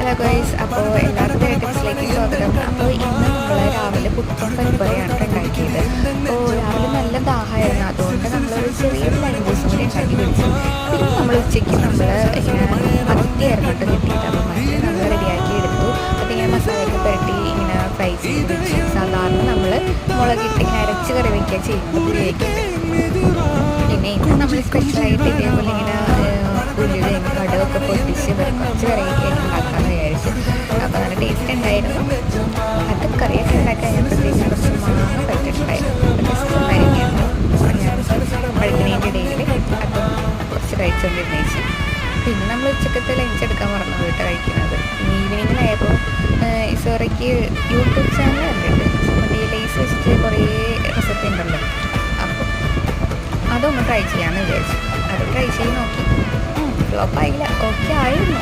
Hello guys, അപ്പോൾ എല്ലാവർക്കും ടിപ്സിലേക്ക് സ്വാഗതം. അപ്പോൾ ഇന്ന് നമ്മൾ രാവിലെ പുട്ടും പരിപ്പുവടയാണ് ഉണ്ടാക്കിയത്. അപ്പോൾ രാവിലെ നല്ല ദാഹമായിരുന്നു, അതുകൊണ്ട് നമ്മളൊരു ചെറിയൊരു ലൈം ജ്യൂസും കൂടി ഉണ്ടാക്കി കുടിച്ചു. പിന്നെ നമ്മൾ ഉച്ചയ്ക്ക് ഇങ്ങനെ മത്തിയായിരുന്നു കിട്ടിയത്. അപ്പോൾ മത്തി നമ്മൾ റെഡിയാക്കി എടുത്തു. അപ്പോൾ ഇങ്ങനെ മസാലയൊക്കെ പുരട്ടി ഇങ്ങനെ ഫ്രൈ ചെയ്ത് വെച്ചു. സാധാരണ നമ്മൾ മുളകിട്ട് ഇങ്ങനെ അരച്ച് കറി വയ്ക്കുക ചെയ്യുന്നത് പുളിയൊക്കെയുണ്ട്. പിന്നെ ഇന്ന് നമ്മൾ സ്പെഷ്യലായിട്ട് ഇതേപോലെ ഇങ്ങനെ ഉള്ളിയും കടുവൊക്കെ പൊട്ടിച്ച് കുറച്ച് കറിയൊക്കെ ഉണ്ടാക്കാമെന്ന് വിചാരിച്ചു. അപ്പോൾ നല്ല ടേസ്റ്റ് ഉണ്ടായിരുന്നു. അത് കറിയൊക്കെ ഉണ്ടാക്കാൻ ഞാൻ പ്രത്യേകിച്ച് കുറച്ച് മാങ്ങ പറ്റിയിട്ടുണ്ടായിരുന്നു. ജസ്റ്റ് ഉണ്ടായിരിക്കുകയാണ്. ഞാൻ വഴുതനേൻ്റെ ഇടയിൽ അപ്പം കുറച്ച് കഴിച്ചുകൊണ്ടിരുന്നേച്ചു. പിന്നെ നമ്മൾ ഉച്ചക്കത്തെ ലഞ്ച് എടുക്കാൻ മറന്നു പോയിട്ട് കഴിക്കുന്നത്. പിന്നെ ഈവനിങ്ങിലായപ്പോൾ ഇസോറയ്ക്ക് യൂട്യൂബ് ചാനൽ കണ്ടിട്ട് മറ്റേ ലേസ് വെച്ചിട്ട് കുറേ റെസിപ്പി ഉണ്ടല്ലോ, അപ്പോൾ അതൊന്ന് ട്രൈ ചെയ്യാമെന്ന് വിചാരിച്ചു. അത് ട്രൈ ചെയ്ത് നോക്കി. ഫ്ലോപ്പായില്ല, ഓക്കെ ആയിരുന്നു.